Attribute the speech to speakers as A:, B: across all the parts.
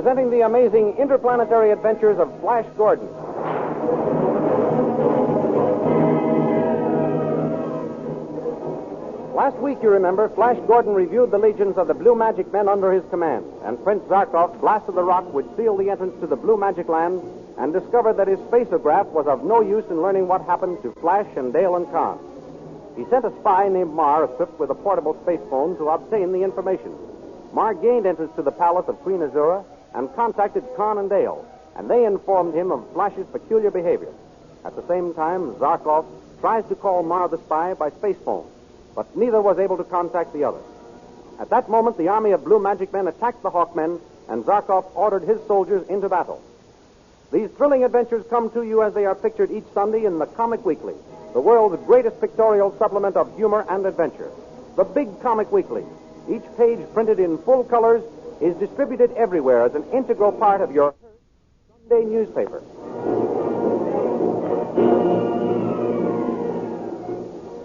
A: presenting the amazing interplanetary adventures of Flash Gordon. Last week, you remember, Flash Gordon reviewed the legions of the Blue Magic Men under his command, and Prince Zarkov blasted the rock which sealed the entrance to the Blue Magic Land and discovered that his spacograph was of no use in learning what happened to Flash and Dale and Khan. He sent a spy named Mar, equipped with a portable space phone, to obtain the information. Mar gained entrance to the palace of Queen Azura and contacted Khan and Dale, and they informed him of Flash's peculiar behavior. At the same time, Zarkov tries to call Mar the spy by space phone, but neither was able to contact the other. At that moment, the army of Blue Magic Men attacked the Hawkmen, and Zarkov ordered his soldiers into battle. These thrilling adventures come to you as they are pictured each Sunday in the Comic Weekly, the world's greatest pictorial supplement of humor and adventure. The Big Comic Weekly, each page printed in full colors, is distributed everywhere as an integral part of your Sunday newspaper.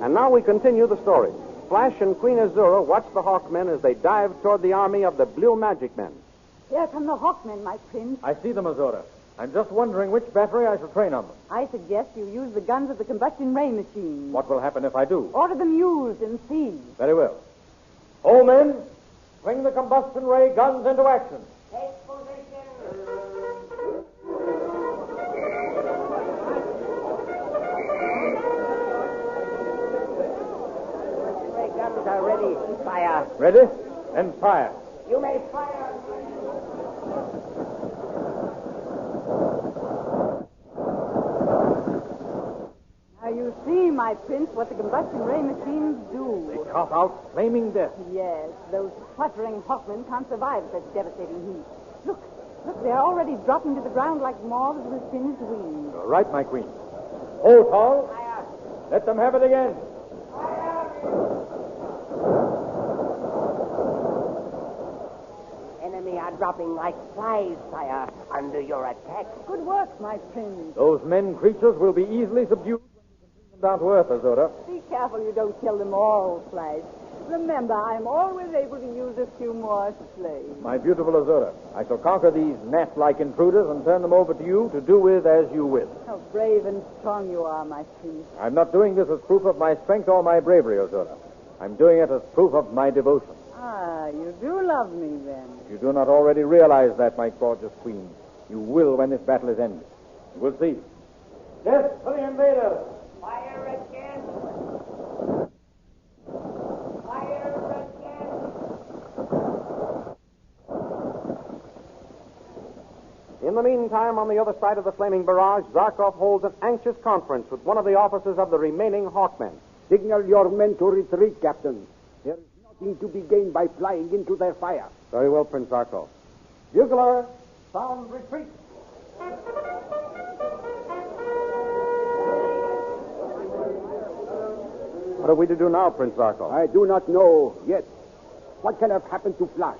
A: And now we continue the story. Flash and Queen Azura watch the Hawkmen as they dive toward the army of the Blue Magic Men.
B: Here come the Hawkmen, my prince.
C: I see them, Azura. I'm just wondering which battery I shall train on them.
B: I suggest you use the guns of the combustion ray machine.
C: What will happen if I do?
B: Order them used and see.
C: Very well. All men, bring the combustion ray guns into action.
D: Take position. Ray guns are ready. Fire.
C: Ready? Then fire.
D: You may fire.
B: Now you see, my prince, what the combustion ray machines do.
C: They cough out flaming death.
B: Yes, those fluttering Hawkmen can't survive such devastating heat. Look, they're already dropping to the ground like moths with singed wings.
C: You're right, my queen. Hold, Tall.
D: Fire.
C: Let them have it again.
D: Enemy are dropping like flies, sire, under your attack.
B: Good work, my prince.
C: Those men creatures will be easily subdued when you can bring them down to earth, Azura.
B: Be careful you don't kill them all, Flash. Remember, I'm always able to use a few more slaves.
C: My beautiful Azura, I shall conquer these gnat-like intruders and turn them over to you to do with as you will.
B: How brave and strong you are, my prince.
C: I'm not doing this as proof of my strength or my bravery, Azura. I'm doing it as proof of my devotion.
B: Ah, you do love me, then.
C: If you do not already realize that, my gorgeous queen, you will when this battle is ended. You will see. Death for the invaders!
D: Fire again. Fire again.
A: In the meantime, on the other side of the flaming barrage, Zarkov holds an anxious conference with one of the officers of the remaining Hawkmen.
E: Signal your men to retreat, Captain. There is nothing to be gained by flying into their fire.
A: Very well, Prince Zarkov.
C: Bugler, sound retreat.
A: What are we to do now, Prince Zarkov?
E: I do not know yet. What can have happened to Flash?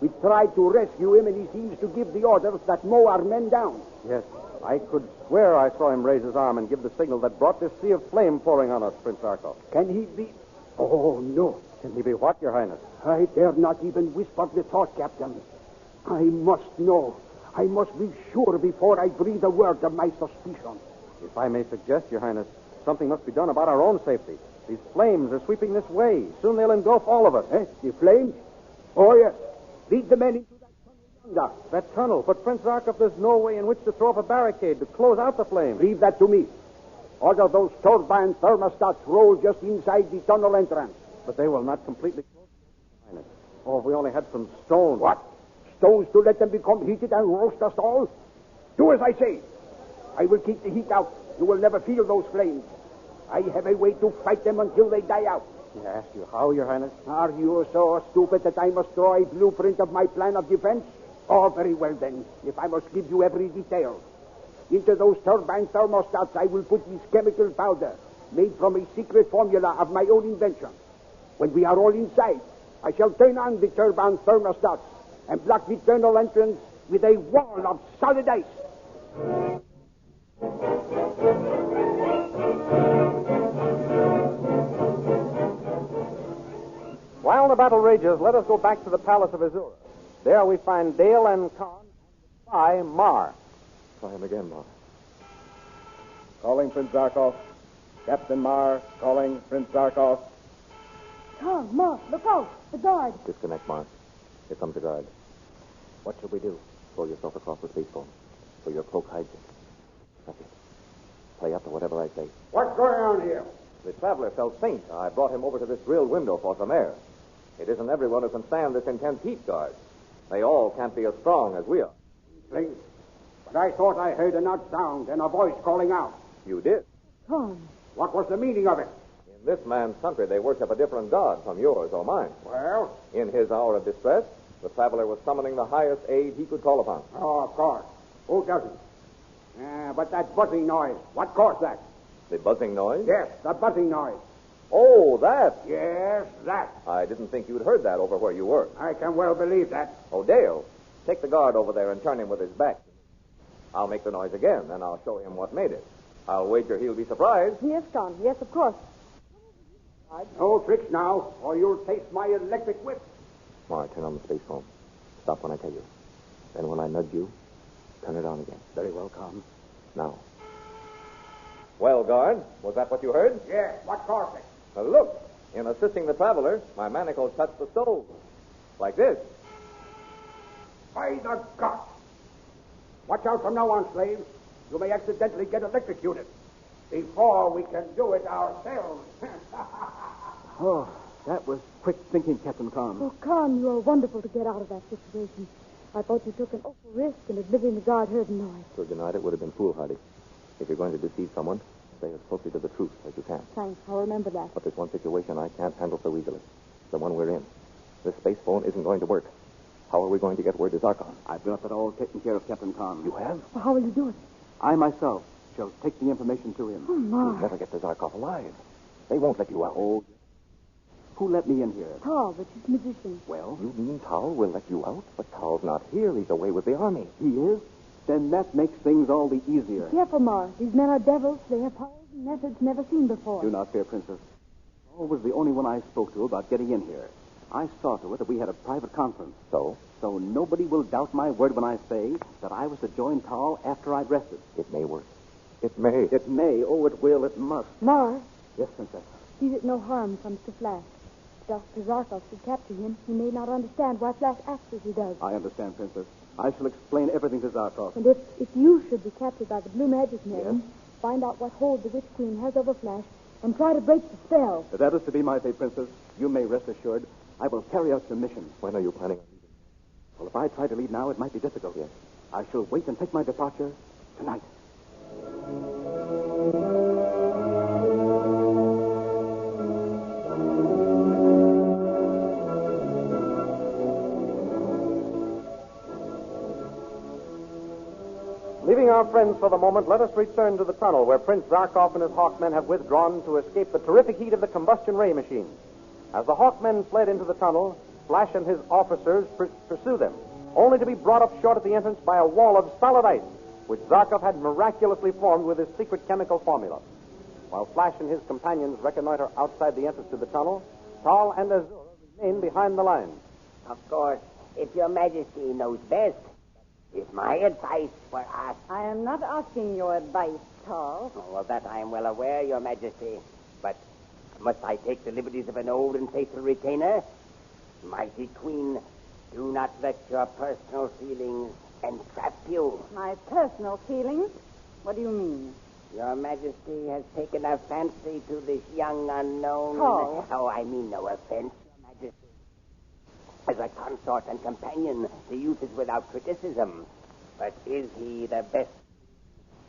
E: We tried to rescue him, and he seems to give the orders that mow our men down.
A: Yes, I could swear I saw him raise his arm and give the signal that brought this sea of flame pouring on us, Prince Zarkov.
E: Can he be... Oh, no.
A: Can he be what, Your Highness?
E: I dare not even whisper the thought, Captain. I must know. I must be sure before I breathe a word of my suspicion.
A: If I may suggest, Your Highness, something must be done about our own safety. These flames are sweeping this way. Soon they'll engulf all of us.
E: The flames? Oh, yes. Lead the men into that tunnel yonder.
A: That tunnel. But, Prince Zarkov, there's no way in which to throw up a barricade to close out the flames.
E: Leave that to me. Order those turbine thermostats roll just inside the tunnel entrance.
A: But they will not completely close, Your Highness. Oh, if we only had some stone.
E: What? Stones to let them become heated and roast us all? Do as I say. I will keep the heat out. You will never feel those flames. I have a way to fight them until they die out.
A: May I ask you how, Your Highness?
E: Are you so stupid that I must draw a blueprint of my plan of defense? Oh, very well then, if I must give you every detail. Into those turbine thermostats I will put this chemical powder, made from a secret formula of my own invention. When we are all inside, I shall turn on the turbine thermostats and block the tunnel entrance with a wall of solid ice.
A: While the battle rages, let us go back to the palace of Azura. There we find Dale and Khan spy, Mar.
C: Try him again, Mar. Calling Prince Zarkov. Captain Mar, calling Prince Zarkov.
B: Tom, Ma, look out. The guard.
A: Disconnect, Mar. Here comes the guard.
C: What shall we do?
A: Throw yourself across the space phone so your cloak hides it. That's it. Play up to whatever I say.
E: What's going on here?
A: The traveler felt faint. I brought him over to this grilled window for some air. It isn't everyone who can stand this intense heat, guard. They all can't be as strong as we are.
E: Please. But I thought I heard an odd sound and a voice calling out.
A: You did.
B: Tom.
E: What was the meaning of it?
A: In this man's country, they worship a different god from yours or mine.
E: Well?
A: In his hour of distress, the traveler was summoning the highest aid he could call upon.
E: Oh, of course. Who doesn't? But that buzzing noise, what caused that?
A: The buzzing noise?
E: Yes, the buzzing noise.
A: Oh, that.
E: Yes, that.
A: I didn't think you'd heard that over where you were.
E: I can well believe that.
A: Oh, Dale, take the guard over there and turn him with his back. I'll make the noise again, then I'll show him what made it. I'll wager he'll be surprised.
B: Yes, Tom. Yes, of course.
E: No tricks now, or you'll taste my electric whip.
A: Mar, turn on the space phone. Stop when I tell you. Then when I nudge you, turn it on again.
C: Very well, Con.
A: Now. Well, guard, was that what you heard?
E: Yes, what caused it?
A: Well, look, in assisting the traveler, my manacles touched the stove. Like this.
E: By the God! Watch out from now on, slave. You may accidentally get electrocuted before we can do it ourselves.
C: Oh, that was quick thinking, Captain Con.
B: Oh, Con, you are wonderful to get out of that situation. I thought you took an awful risk in admitting the guard heard the noise.
A: To have denied it would have been foolhardy. If you're going to deceive someone, stay as closely to the truth as you can.
B: Thanks. I'll remember that.
A: But there's one situation I can't handle so easily. The one we're in. This space phone isn't going to work. How are we going to get word to Zarkov?
C: I've got that all taken care of, Captain Con.
A: You have?
B: Well, how will you do it?
C: I myself shall take the information to him.
B: Oh,
A: You'll
B: my.
A: never get to Zarkov alive. They won't let you out.
C: Oh, who let me in here?
B: Tal, the chief magician.
C: Well,
A: You mean Tal will let you out? But Tal's not here. He's away with the army.
C: he is? Then that makes things all the easier.
B: Careful, Mar. These men are devils. They have powers and methods never seen before.
C: Do not fear, Princess. Paul was the only one I spoke to about getting in here. I saw to it that we had a private conference.
A: So,
C: So nobody will doubt my word when I say that I was to join Tal after I'd rested.
A: it may work. It may.
C: It may. Oh, it will. It must.
B: Mar,
C: Yes, Princess.
B: see that no harm comes to Flash. If Dr. Zarkov should capture him, he may not understand why Flash acts as he does.
C: I understand, Princess. I shall explain everything to Zarkov.
B: And if you should be captured by the Blue Magic Men, find out what hold the Witch Queen has over Flash and try to break the spell.
C: If that is to be my fate, Princess, you may rest assured I will carry out your mission.
A: When are you planning on leaving?
C: Well, if I try to leave now, it might be difficult.
A: Yes.
C: I shall wait and take my departure tonight.
A: Leaving our friends for the moment, let us return to the tunnel where Prince Zarkov and his Hawkmen have withdrawn to escape the terrific heat of the combustion ray machine. As the Hawkmen fled into the tunnel, Flash and his officers pursue them, only to be brought up short at the entrance by a wall of solid ice, which Zarkov had miraculously formed with his secret chemical formula. While Flash and his companions reconnoiter outside the entrance to the tunnel, Tal and Azura remain behind the lines.
D: Of course, if your majesty knows best, if my advice were asked...
B: I am not asking your advice, Tal.
D: Oh, of that I am well aware, your majesty. But must I take the liberties of an old and faithful retainer? Mighty queen, do not let your personal feelings entrap you.
B: My personal feelings? What do you mean?
D: Your majesty has taken a fancy to this young unknown...
B: Paul.
D: Oh, I mean no offense, your majesty. As a consort and companion, the youth is without criticism. But is he the best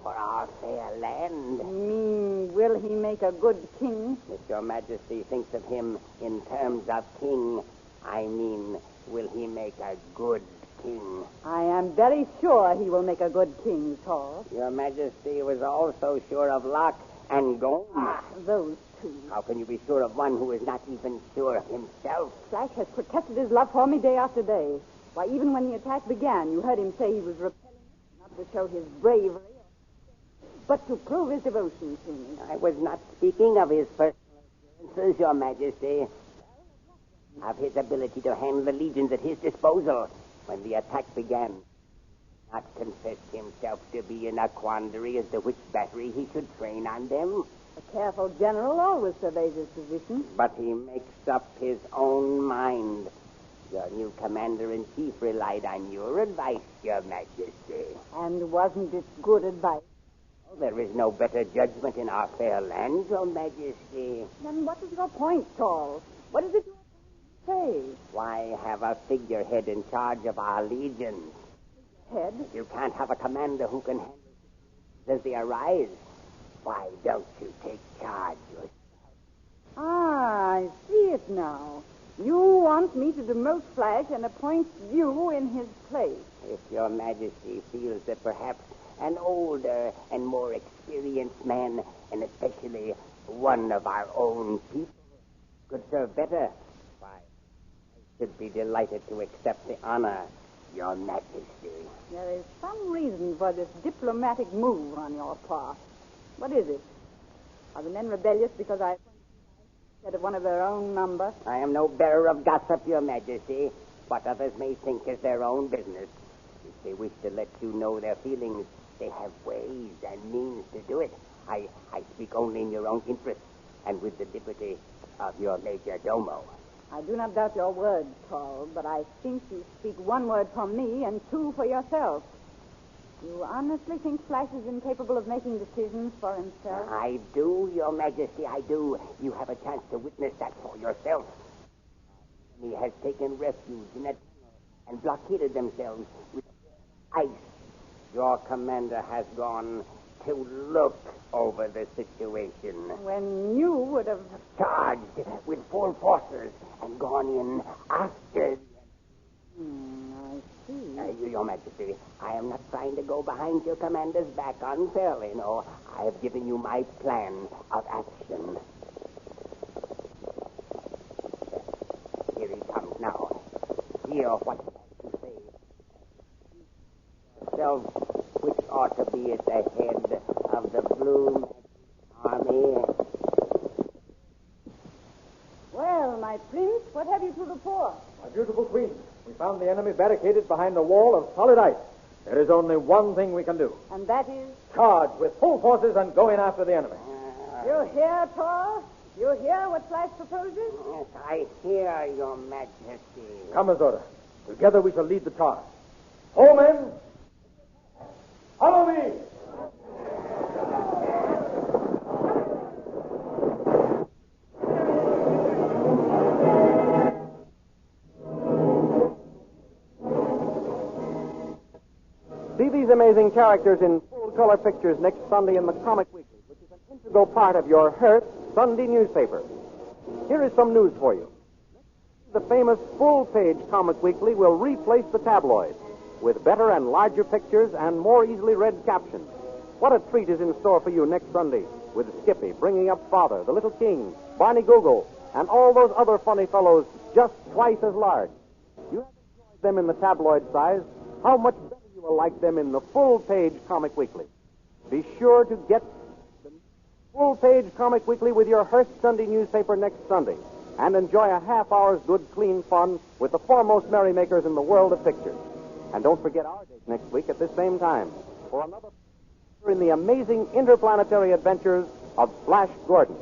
D: for our fair land?
B: You mean, will he make a good king?
D: If your majesty thinks of him in terms of king, I mean, will he make a good king?
B: I am very sure he will make a good king, Tal.
D: Your majesty was also sure of Locke and Gome.
B: Those two.
D: How can you be sure of one who is not even sure of himself?
B: Flash has protested his love for me day after day. Why, even when the attack began, you heard him say he was repelling it, not to show his bravery, but to prove his devotion to me.
D: I was not speaking of his personal appearances, your majesty. Of his ability to handle the legions at his disposal when the attack began. Not confessed himself to be in a quandary as to which battery he should train on them.
B: A careful general always surveys his position.
D: But he makes up his own mind. Your new commander-in-chief relied on your advice, Your Majesty.
B: And wasn't it good advice?
D: There is no better judgment in our fair land, Your Majesty.
B: Then what is your point, Tall? What is it you say?
D: Why have a figurehead in charge of our legions?
B: Head?
D: You can't have a commander who can handle as they arise. Why don't you take charge yourself?
B: Ah, I see it now. You want me to demote Flash and appoint you in his place.
D: If Your Majesty feels that perhaps an older and more experienced man, and especially one of our own people, could serve better, why, I should be delighted to accept the honor, Your Majesty.
B: There is some reason for this diplomatic move on your part. What is it? Are the men rebellious because I instead of one of their own number?
D: I am no bearer of gossip, Your Majesty. What others may think is their own business. If they wish to let you know their feelings, they have ways and means to do it. I speak only in your own interest and with the liberty of your major domo.
B: I do not doubt your word, Tall, but I think you speak one word for me and two for yourself. You honestly think Flash is incapable of making decisions for himself?
D: I do, Your Majesty, I do. You have a chance to witness that for yourself. He has taken refuge in a tunnel and blockaded themselves with ice. Your commander has gone to look over the situation.
B: When you would have
D: Charged with full forces and gone in after.
B: I see.
D: Your Majesty, I am not trying to go behind your commander's back unfairly, no. I have given you my plan of action. Here he comes now. Hear what he has to say. Yourself, which ought to be at the head of the Blue Army.
B: Well, my prince, what have you to report?
C: My beautiful queen, we found the enemy barricaded behind a wall of solid ice. There is only one thing we can do.
B: And that is?
C: Charge with full forces and go in after the enemy.
B: You hear, Tall? You hear what Flash proposes?
D: Yes, I hear, Your Majesty.
C: Come, Azora. Together we shall lead the charge. All men, follow me!
A: See these amazing characters in full-color pictures next Sunday in the Comic Weekly, which is an integral part of your Hearst Sunday newspaper. Here is some news for you. The famous full-page Comic Weekly will replace the tabloids with better and larger pictures and more easily read captions. What a treat is in store for you next Sunday with Skippy bringing up Father, the Little King, Barney Google, and all those other funny fellows just twice as large. You have enjoyed them in the tabloid size. How much better you will like them in the full-page Comic Weekly. Be sure to get the full-page Comic Weekly with your Hearst Sunday newspaper next Sunday and enjoy a half-hour's good, clean fun with the foremost merrymakers in the world of pictures. And don't forget our date next week at this same time for another in the amazing interplanetary adventures of Flash Gordon.